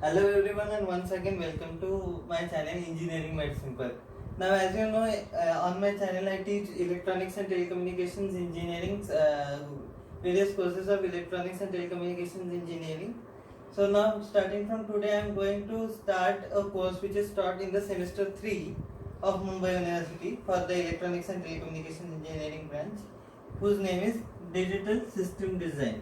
Hello everyone and once again welcome to my channel Engineering Made Simple. Now as you know on my channel I teach electronics and telecommunications engineering, various courses of electronics and telecommunications engineering. So now starting from today I am going to start a course which is taught in the semester 3 of Mumbai University for the electronics and telecommunications engineering branch, whose name is Digital System Design.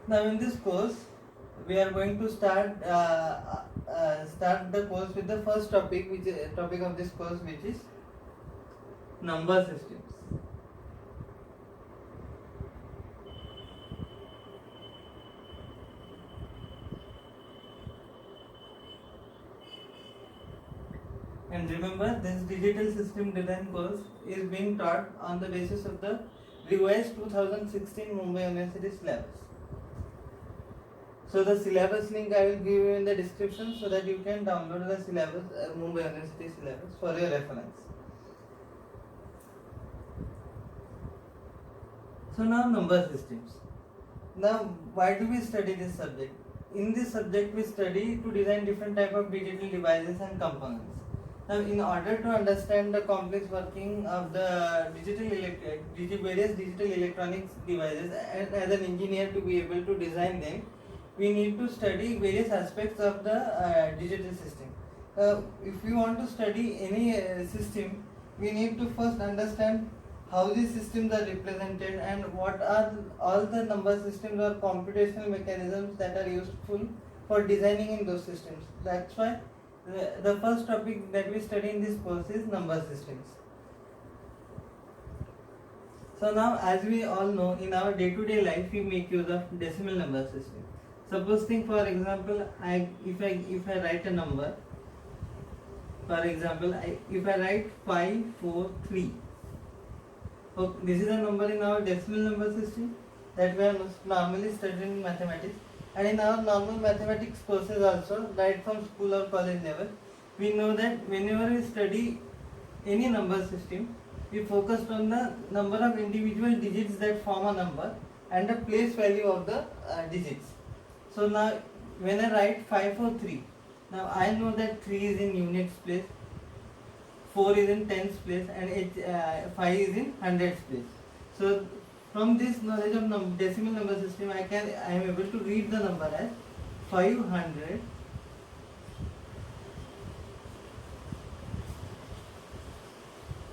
Now in this course, we are going to start the course with the first topic, which is topic of this course, which is number systems. And remember, this digital system design course is being taught on the basis of the revised 2016 Mumbai University syllabus. So the syllabus link I will give you in the description so that you can download the syllabus, Mumbai University syllabus for your reference. So now number systems. Now why do we study this subject? In this subject we study to design different type of digital devices and components. Now in order to understand the complex working of the various digital electronics devices, and as an engineer to be able to design them, we need to study various aspects of the digital system. If we want to study any system, we need to first understand how these systems are represented and what are all the number systems or computational mechanisms that are useful for designing in those systems. That's why the first topic that we study in this course is number systems. So now, as we all know, in our day-to-day life we make use of decimal number system. Suppose think, for example, if I write a number, for example, if I write 543, okay, this is a number in our decimal number system that we are normally studying in mathematics, and in our normal mathematics courses also, right from school or college level, we know that whenever we study any number system, we focused on the number of individual digits that form a number and the place value of the digits. So now when I write 543, now I know that 3 is in units place, 4 is in tens place, and 5 is in hundreds place. So from this knowledge of decimal number system, I am able to read the number as 500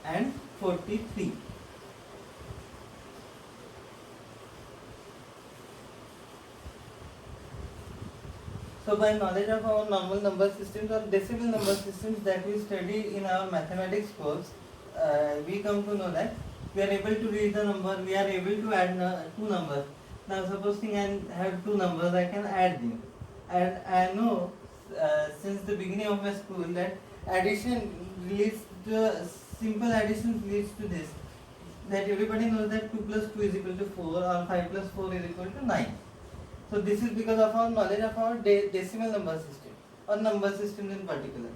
and 43. So by knowledge of our normal number systems or decimal number systems that we study in our mathematics course, we come to know that we are able to read the number, we are able to add two numbers. Now supposing I have two numbers, I can add them. And I know since the beginning of my school that addition leads to, simple addition leads to this. That everybody knows that 2 plus 2 is equal to 4 or 5 plus 4 is equal to 9. So this is because of our knowledge of our decimal number system or number systems in particular.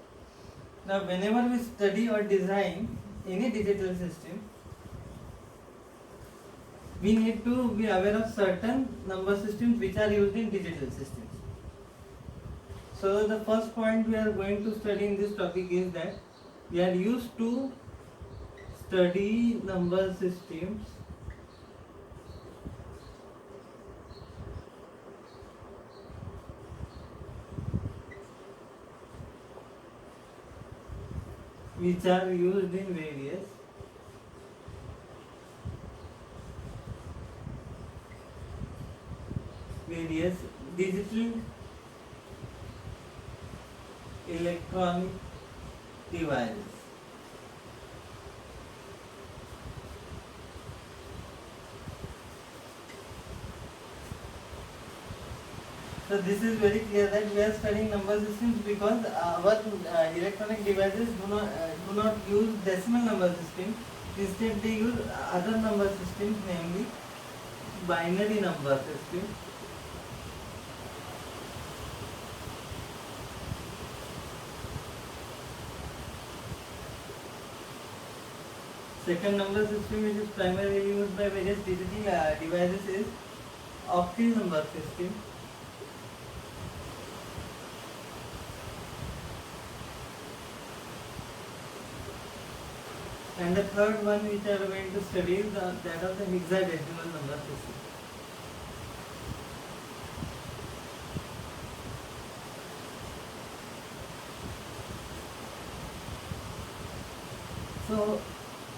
Now whenever we study or design any digital system, we need to be aware of certain number systems which are used in digital systems. So the first point we are going to study in this topic is that we are used to study number systems which are used in various digital electronic devices. So this is very clear that we are studying number systems because our electronic devices do not use decimal number system. Instead, they use other number systems, namely binary number system. Second number system which is primarily used by various digital devices is octal number system. And the third one which I am going to study is that of the hexadecimal number system. So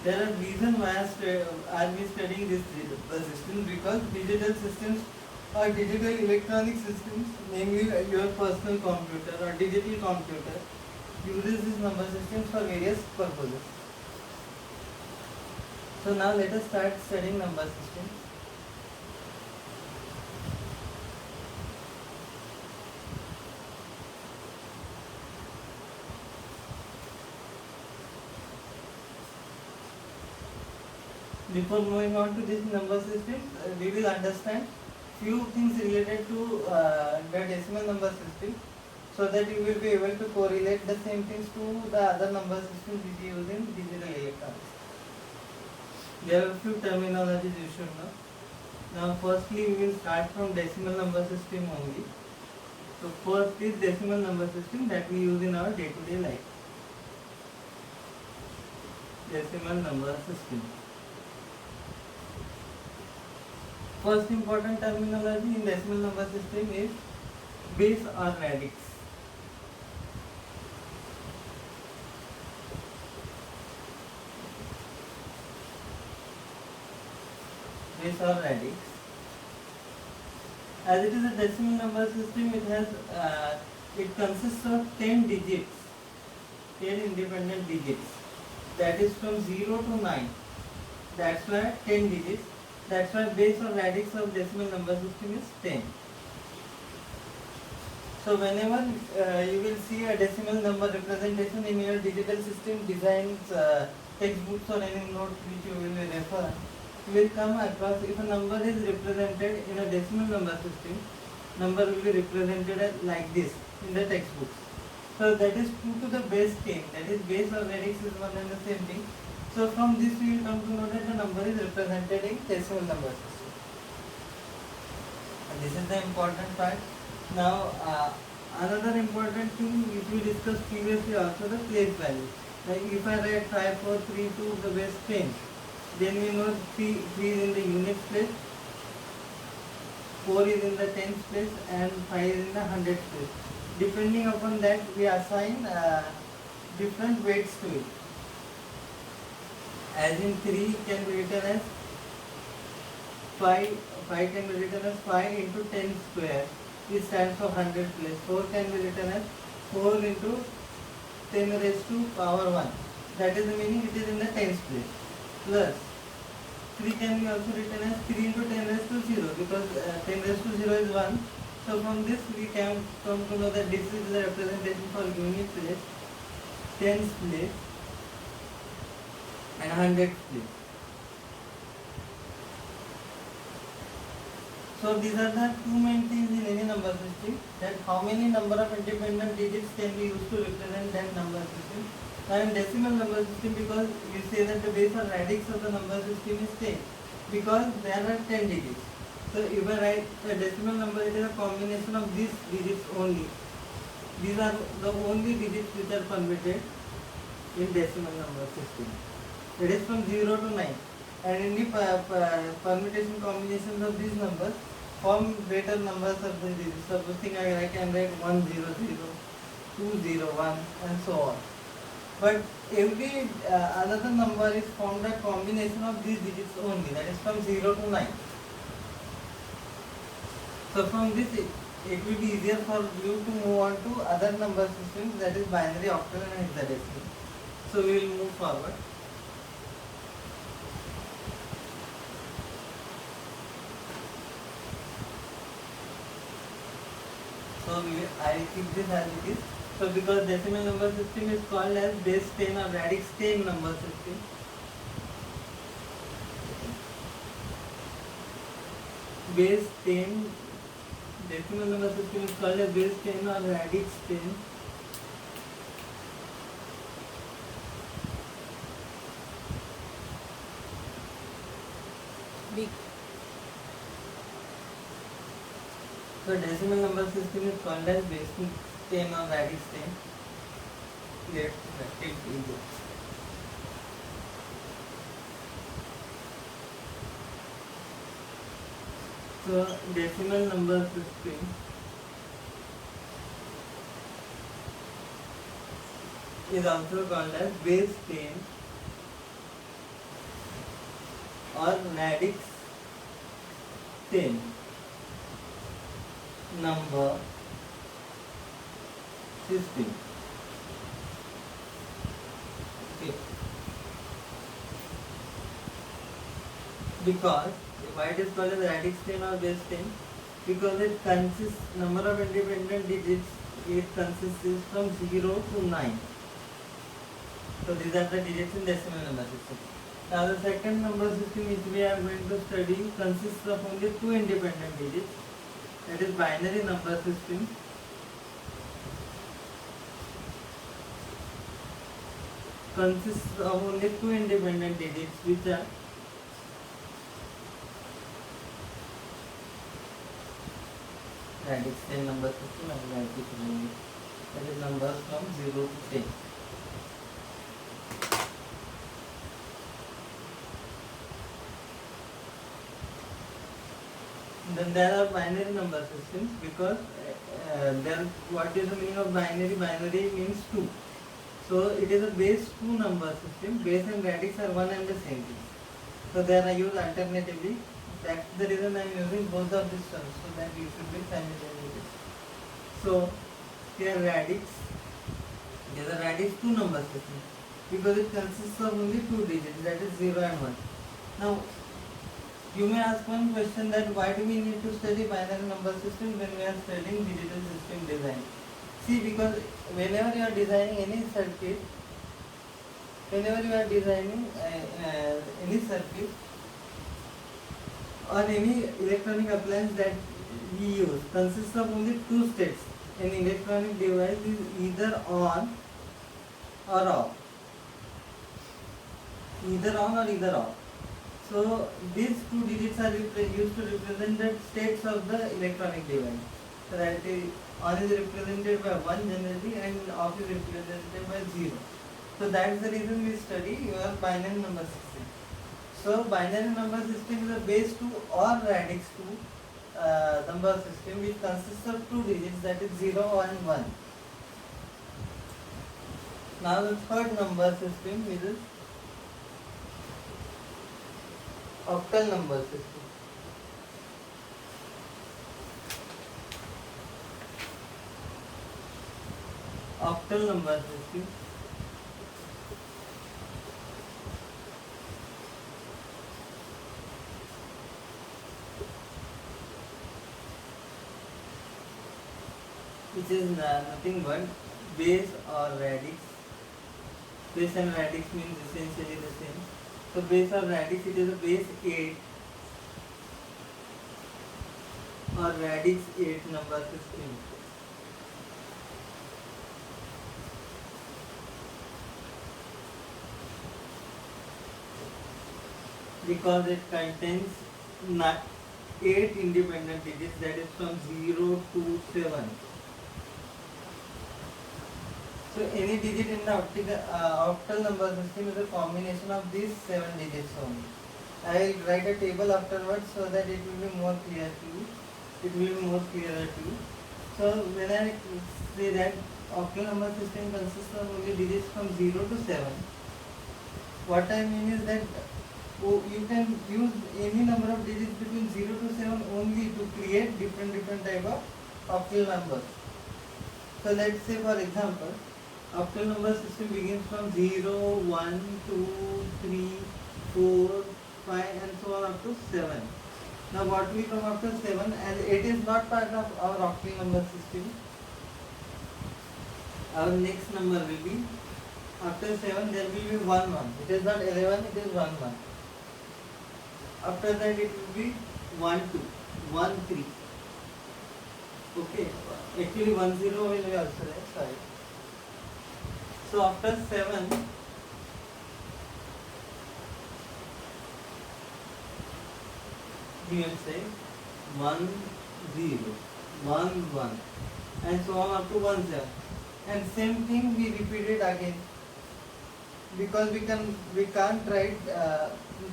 there are reasons why are we studying this system, because digital systems or digital electronic systems, namely your personal computer or digital computer, uses these number systems for various purposes. So now let us start studying number systems. Before moving on to this number system, we will understand few things related to the decimal number system, so that you will be able to correlate the same things to the other number systems which you use in digital electronics. There are a few terminologies you should know. Now firstly we will start from decimal number system only. So first is decimal number system that we use in our day-to-day life. Decimal number system. First important terminology in decimal number system is base or radix. Base or radix. As it is a decimal number system, it consists of 10 digits, 10 independent digits. That is from 0 to 9. That's why 10 digits. That's why base or radix of decimal number system is 10. So whenever you will see a decimal number representation in your digital system designs, textbooks or any notes which you will refer, you will come across, if a number is represented in a decimal number system, number will be represented like this in the textbooks. So that is 2 to the base 10, that is base or radix is one and the same thing. So from this we will come to know that the number is represented in decimal number system. And this is the important part. Now another important thing which we discussed previously also, the place value. Like if I write 5, 4, 3, 2 the base 10, then we know 3 is in the units place, 4 is in the tens place and 5 is in the hundreds place. Depending upon that we assign different weights to it. As in 3 can be written as 5 can be written as 5 into 10 square. This stands for 100 place. 4 can be written as 4 into 10 raised to power 1. That is the meaning it is in the tens place. Plus 3 can be also written as 3 into 10 raised to 0, because 10 raised to 0 is 1. So from this we can come to know that this is the representation for unit place, tens place and hundreds place. So these are the two main things in any number system, that how many number of independent digits can be used to represent that number system. Now in decimal number system, because we say that the base or radix of the number system is 10, because there are 10 digits. So if I write a decimal number, it is a combination of these digits only. These are the only digits which are permitted in decimal number system. It is from 0 to 9. And any permutation combinations of these numbers form greater numbers of the digits. Supposing I can write 100, 201 and so on. But every another number is formed a combination of these digits only, that is from 0 to 9. So from this it will be easier for you to move on to other number systems, that is binary, octal and hexadecimal. So we will move forward. So I will keep this as it is. So because decimal number system is called as base 10 or radix 10 number system. Base 10, decimal number system is called as base 10 or radix 10. So decimal number system is called as base 10 or radix 10. Let's write it below. So decimal number system is also called as base 10 or radix 10 number system. Okay. Because why it is called as radix 10 or base 10? Because it consists number of independent digits. It consists from 0 to 9. So these are the digits in decimal number system. Now the second number system which we are going to study consists of only two independent digits. That is binary number system. Consists of only two independent digits, which are radix 10 number system and radix 10. That is numbers from 0 to 10. Then there are binary number systems, because there, what is the meaning of binary? Binary means 2. So it is a base 2 number system. Base and radix are one and the same thing. So they are used alternatively. That's the reason I am using both of these terms, so that you should be familiar with it. So here radix, it is a radix 2 number system, because it consists of only two digits, that is 0 and 1. Now you may ask one question, that why do we need to study binary number system when we are studying digital system design? See, because whenever you are designing any circuit, or any electronic appliance that we use consists of only two states. An electronic device is either on or off. Either on or either off. So these two digits are used to represent the states of the electronic device. So that on is represented by 1 generally and off is represented by 0. So that is the reason we study your binary number system. So binary number system is a base 2 or radix 2 number system which consists of two digits, that is 0 and 1. Now the third number system is octal number system. Octal number system which is nothing but base or radix. Base and radix means essentially the same. So base or radix, it is a base 8 or radix 8 number system. Because it contains 8 independent digits, that is from 0 to 7. So any digit in the octal number system is a combination of these 7 digits only. I will write a table afterwards so that it will be more clear to you. It will be more clearer to you. So when I say that octal number system consists of only digits from 0 to 7, what I mean is that you can use any number of digits between 0 to 7 only to create different type of octal numbers. So let's say, for example, octal number system begins from 0, 1, 2, 3, 4, 5 and so on up to 7. Now what will come after 7, as it is not part of our octal number system, our next number will be, after 7 there will be 1, 1. It is not 11, it is 1, 1. After that it will be 1, 2, 1, 3. Okay, actually 1, 0 will be also there, sorry. So after 7, we will say 1, 0. 1 1, and so on up to 17. And same thing we repeat it again, because we can't write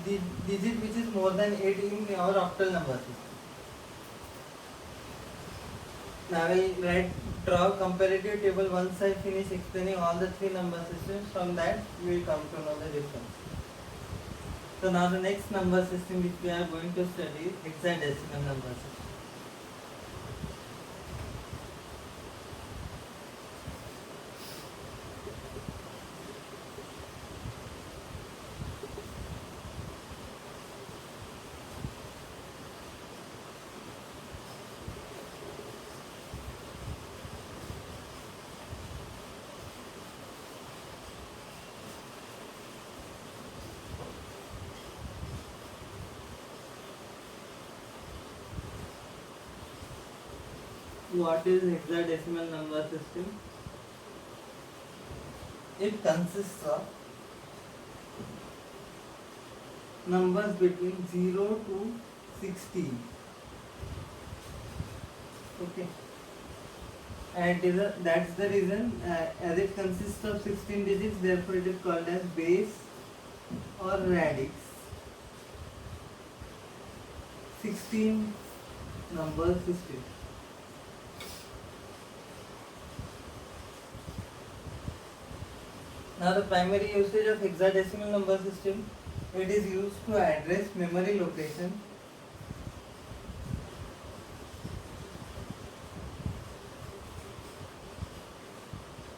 the digit which is more than 8 in our octal number system. Now I will draw comparative table once I finish explaining all the three number systems. From that we will come to know the difference. So now the next number system which we are going to study is hexadecimal number system. What is hexadecimal number system? It consists of numbers between 0 to 16. Okay, and that's the reason, as it consists of 16 digits, therefore it is called as base or radix. 16 number system. Now the primary usage of hexadecimal number system, it is used to address memory location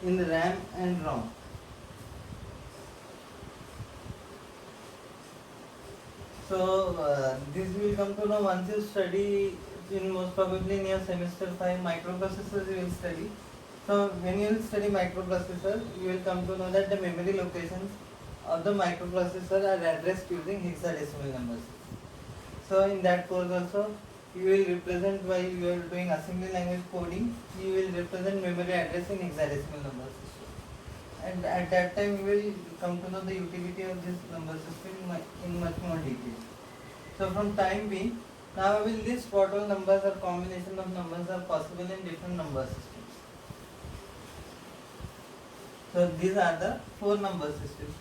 in RAM and ROM. So this we will come to know once you study in most probably in your semester 5 microprocessors you will study. So when you will study microprocessor, you will come to know that the memory locations of the microprocessor are addressed using hexadecimal numbers. So in that course also, you will represent, while you are doing assembly language coding, you will represent memory address in hexadecimal number system. And at that time you will come to know the utility of this number system in much more detail. So from time being, now I will list what all numbers or combination of numbers are possible in different number systems. So these are the four number systems.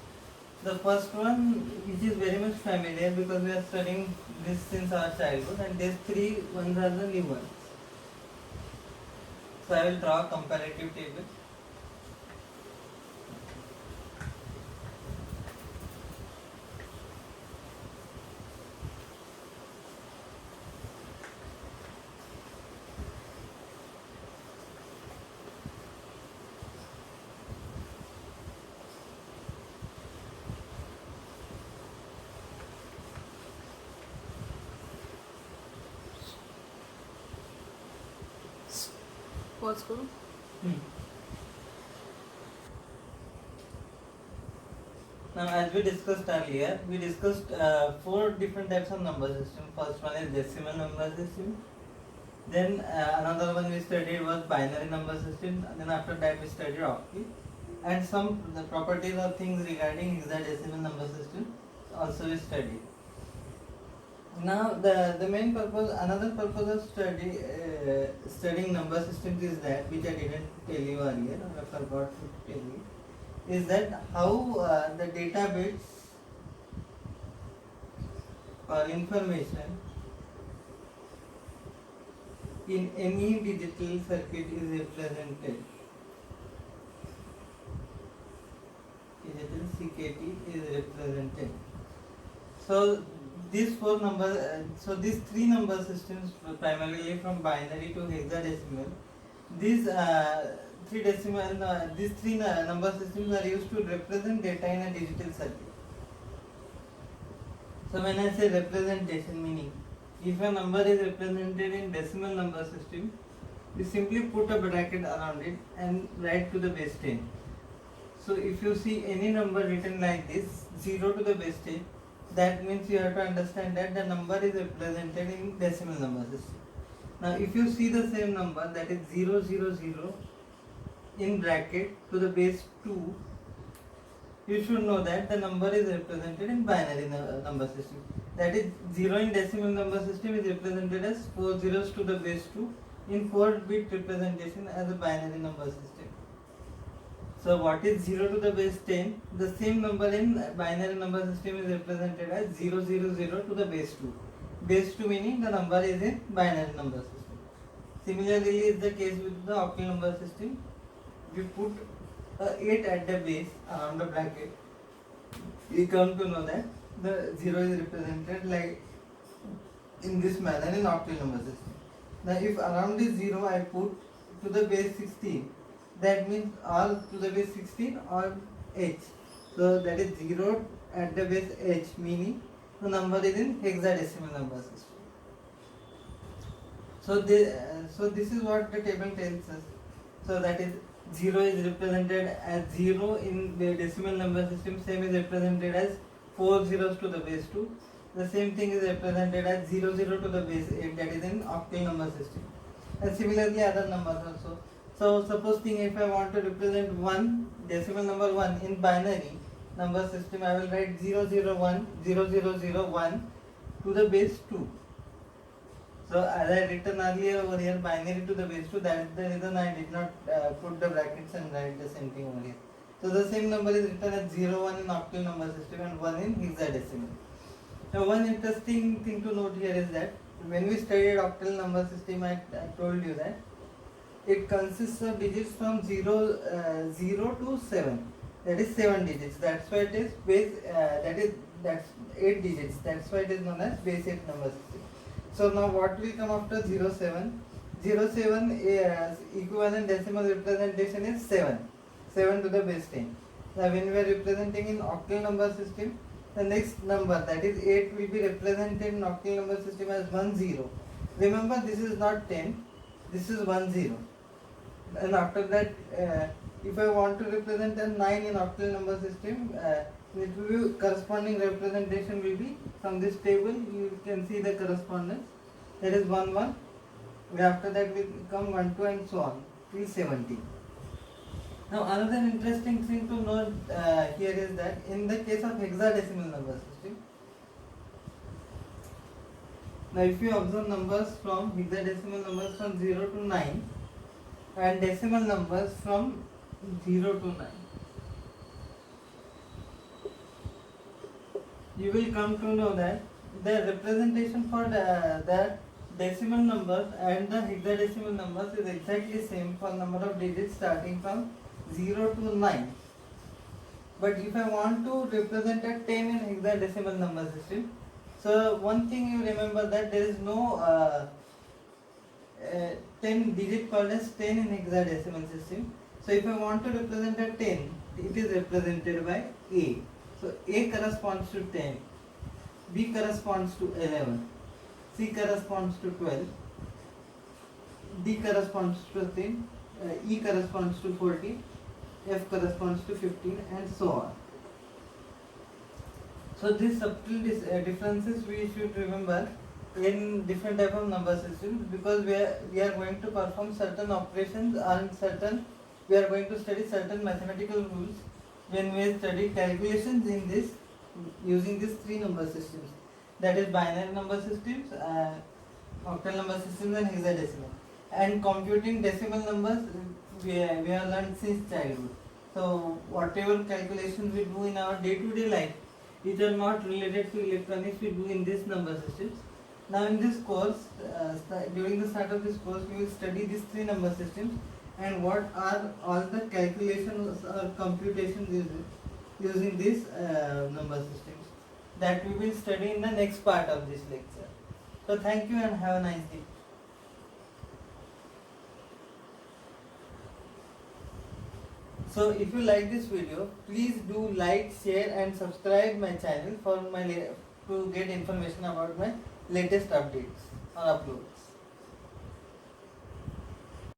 The first one, which is very much familiar because we are studying this since our childhood, and these three ones are the new ones. So I will draw a comparative table. Pause करो. Now, as we discussed earlier, we discussed four different types of number system. First one is decimal number system. Then another one we studied was binary number system. And then after that we studied octal. And some the properties or things regarding hexadecimal number system also we studied. Now the main purpose, another purpose of studying number systems is that, which I didn't tell you earlier, or I forgot to tell you, is that how the data bits or information in any digital circuit is represented. Digital CKT is represented. So these four numbers, so these three number systems, primarily from binary to hexadecimal, these these three number systems are used to represent data in a digital circuit. So when I say representation, meaning if a number is represented in decimal number system, you simply put a bracket around it and write to the base 10. So if you see any number written like this, 0 to the base 10, that means you have to understand that the number is represented in decimal number system. Now if you see the same number, that is 0 0 0 in bracket to the base 2, you should know that the number is represented in binary number system. That is 0 in decimal number system is represented as 4 zeros to the base 2, in 4-bit representation as a binary number system. So what is 0 to the base 10? The same number in binary number system is represented as 000 to the base 2. Base 2 meaning the number is in binary number system. Similarly is the case with the octal number system. We put 8 at the base around the bracket. We come to know that the 0 is represented like in this manner in octal number system. Now if around this 0 I put to the base 16, that means all to the base 16 or h. So that is 0 at the base h, meaning the number is in hexadecimal number system. So this is what the table tells us. So that is 0 is represented as 0 in the decimal number system, same is represented as 4 zeros to the base 2. The same thing is represented as 00 to the base 8, that is in octal number system. And similarly other numbers also. So suppose if I want to represent 1 decimal number 1 in binary number system, I will write 001 0001 to the base 2. So as I written earlier over here, binary to the base 2, that is the reason I did not put the brackets and write the same thing over here. So the same number is written as 01 in octal number system and 1 in hexadecimal. Now one interesting thing to note here is that when we studied octal number system, I told you that it consists of digits from 0 to 7. That is 7 digits. That's why it is base. That's 8 digits. That's why it is known as base 8 number system. So now what will come after 07? 07 is equivalent decimal representation is 7. 7 to the base 10. Now when we are representing in octal number system, the next number, that is 8, will be represented in octal number system as 10. Remember, this is not 10. This is 10. And after that, if I want to represent a 9 in octal number system, it will be corresponding representation will be from this table. You can see the correspondence, that is 1 1. After that will come 1 2 and so on till 70. Now another interesting thing to note here is that in the case of hexadecimal number system, now if you observe numbers from hexadecimal numbers from 0 to 9 and decimal numbers from 0 to 9, you will come to know that the representation for the decimal numbers and the hexadecimal numbers is exactly same for number of digits starting from 0 to 9. But if I want to represent a 10 in hexadecimal number system, so one thing you remember that there is no 10 digit called as 10 in hexadecimal system. So if I want to represent a 10, it is represented by A. So A corresponds to 10, B corresponds to 11, C corresponds to 12, D corresponds to 13, E corresponds to 14, F corresponds to 15, and so on. So these subtle differences we should remember in different type of number systems, because we are going to perform certain operations and we are going to study certain mathematical rules when we study calculations in this using these 3 number systems, that is binary number systems, octal number systems and hexadecimal. And computing decimal numbers we have learned since childhood. So whatever calculations we do in our day-to-day life, which are not related to electronics, we do in these number systems. Now in this course, during the start of this course, we will study these 3 number systems and what are all the calculations or computations using these number systems, that we will study in the next part of this lecture. So thank you and have a nice day. So if you like this video, please do like, share and subscribe my channel for to get information about my latest updates or uploads.